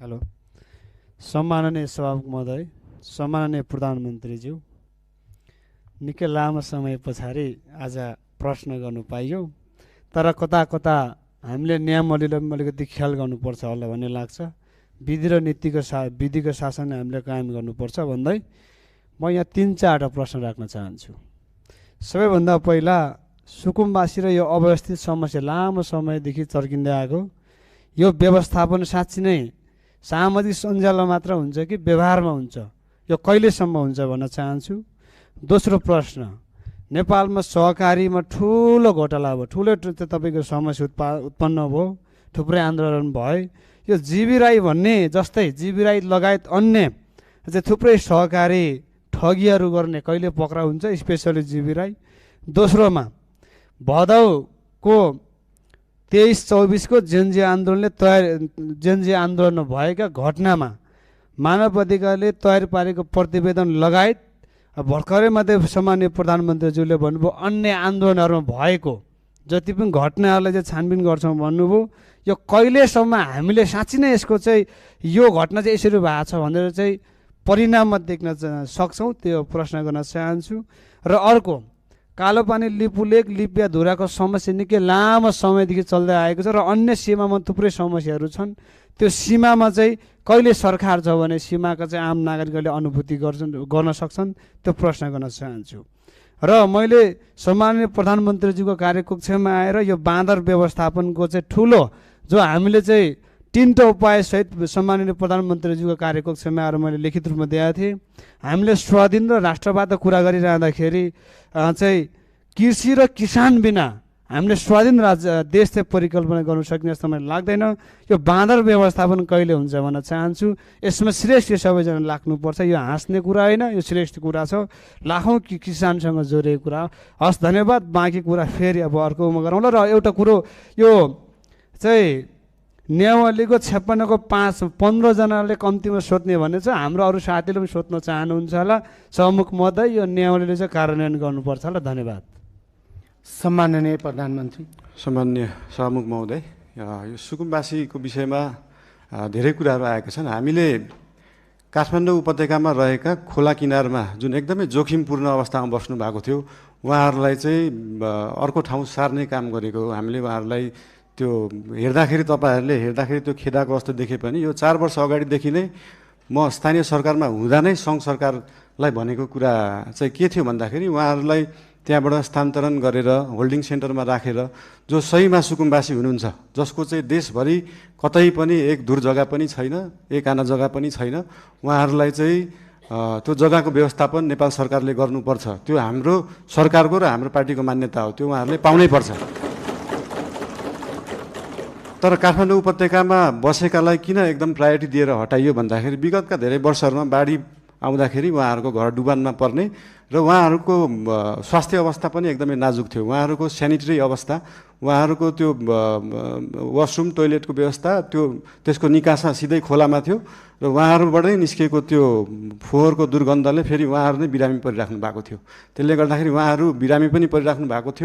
Hello, सम्माननीय सभामुख महोदय, सम्माननीय प्रधानमन्त्रीज्यू, निकै लामो समय पछाडि आज प्रश्न गर्नु पाइयो। तर कता कता हामीले नियमहरूले अलिकति ख्याल गर्नुपर्छ होला भन्ने लाग्छ। विधि र विधिको शासन हामीले कायम गर्नुपर्छ भन्दै म यहाँ 3-4 प्रश्न राख्न चाहन्छु। सबैभन्दा पहिला सुकुम्बासी र यो अव्यवस्थित समस्या लामो समयदेखि चर्किँदै आएको यो व्यवस्थापन साँच्चै नै सामाजिक सञ्जालमा मात्र हुन्छ कि व्यवहारमा हुन्छ, यो कहिलेसम्म हुन्छ भन्न चाहन्छु। दोस्रो प्रश्न, नेपालमा सहकारीमा ठुलो घोटाला भयो, ठुलो तपाईँको समस्या उत्पन्न भयो, थुप्रै आन्दोलन भयो। यो जीवी राई भन्ने जस्तै जीवी राई लगायत अन्य चाहिँ थुप्रै सहकारी ठगीहरू गर्ने कहिले पक्राउ हुन्छ, स्पेसली जीवी राई। दोस्रोमा भदौको 23-24 को जेनजी आन्दोलन भएका घटनामा मानव अधिकारले तयार पारेको प्रतिवेदन लगायत भर्खरै मात्रै सम्माननीय प्रधानमन्त्रीज्यूले भन्नुभयो अन्य आन्दोलनहरूमा भएको जति पनि घटनाहरूलाई चाहिँ छानबिन गर्छौँ भन्नुभयो। यो कहिलेसम्म हामीले साँच्चै नै यसको चाहिँ यो घटना चाहिँ यसरी भएको छ भनेर चाहिँ परिणाममा देख्न सक्छौँ, त्यो प्रश्न गर्न चाहन्छु। र अर्को, कालोपानी लिपुलेक लिपिया धुराको समस्या निकै लामो समयदेखि चल्दै आएको छ र अन्य सीमामा थुप्रै समस्याहरू छन्। त्यो सीमामा चाहिँ कहिले सरकार छ भने सीमाका चाहिँ आम नागरिकहरूले अनुभूति गर्न सक्छन्, त्यो प्रश्न गर्न चाहन्छु। र मैले सम्माननीय प्रधानमन्त्रीज्यूको कार्यकक्षमा आएर यो बाँदर व्यवस्थापनको चाहिँ ठुलो जो हामीले चाहिँ 3टा उपायसहित सम्माननीय प्रधानमन्त्रीज्यूको कार्यकक्षमा आएर मैले लिखित रूपमा दिएको थिएँ। हामीले स्वाधीन र राष्ट्रवादको कुरा गरिरहँदाखेरि चाहिँ कृषि र किसान बिना हामीले स्वाधीन देश चाहिँ परिकल्पना गर्नु सक्ने जस्तो मलाई लाग्दैन। यो बाँदर व्यवस्थापन कहिले हुन्छ भन्न चाहन्छु। यसमा श्रेष्ठ सबैजना लाग्नुपर्छ, यो हाँस्ने कुरा होइन, यो श्रेष्ठ कुरा छ, लाखौँ किसानसँग जोडिएको कुरा। हस्, धन्यवाद। बाँकी कुरा फेरि अब अर्कोमा गरौँला। र एउटा कुरो, यो चाहिँ नेवालीको 56 को 15 जनाले कम्तीमा सोध्ने भन्ने छ, हाम्रो अरू साथीले पनि सोध्न चाहनुहुन्छ होला। सभामुख महोदय, यो नेवालीले चाहिँ कार्यान्वयन गर्नुपर्छ होला। धन्यवाद। सम्माननीय प्रधानमन्त्री। सम्माननीय सभामुख महोदय, यो सुकुम्बासीको विषयमा धेरै कुराहरू आएका छन्। हामीले काठमाडौँ उपत्यकामा रहेका खोला किनारमा जुन एकदमै जोखिमपूर्ण अवस्थामा बस्नु भएको थियो, उहाँहरूलाई चाहिँ अर्को ठाउँ सार्ने काम गरेको हो। हामीले उहाँहरूलाई त्यो हेर्दाखेरि, तपाईँहरूले हेर्दाखेरि त्यो खेदाको अवस्था देखे पनि यो 4 वर्ष अगाडिदेखि नै म स्थानीय सरकारमा हुँदा नै सङ्घ सरकारलाई भनेको कुरा चाहिँ के थियो भन्दाखेरि उहाँहरूलाई त्यहाँबाट स्थानान्तरण गरेर होल्डिङ सेन्टरमा राखेर जो सहीमा सुकुम्बासी हुनुहुन्छ, जसको चाहिँ देशभरि कतै पनि एक दूर जग्गा पनि छैन, एक आना जग्गा पनि छैन, उहाँहरूलाई चाहिँ त्यो जग्गाको व्यवस्थापन नेपाल सरकारले गर्नुपर्छ। त्यो हाम्रो सरकारको र हाम्रो पार्टीको मान्यता हो, त्यो उहाँहरूले पाउनै पर्छ। तर काठमाडौँ उपत्यकामा बसेकालाई किन एकदम प्रायोरिटी दिएर हटाइयो भन्दाखेरि विगतका धेरै वर्षहरूमा बाढी आउँदाखेरि उहाँहरूको घर डुबानमा पर्ने र उहाँहरूको स्वास्थ्य अवस्था पनि एकदमै नाजुक थियो। उहाँहरूको सेनिटरी अवस्था, उहाँहरूको त्यो वासरुम टोइलेटको व्यवस्था त्यसको निकासा सिधै खोलामा थियो र उहाँहरूबाटै निस्केको त्यो फोहोरको दुर्गन्धले फेरि उहाँहरू नै बिरामी परिराख्नु भएको थियो। त्यसले गर्दाखेरि उहाँहरू बिरामी पनि परिराख्नु भएको थियो।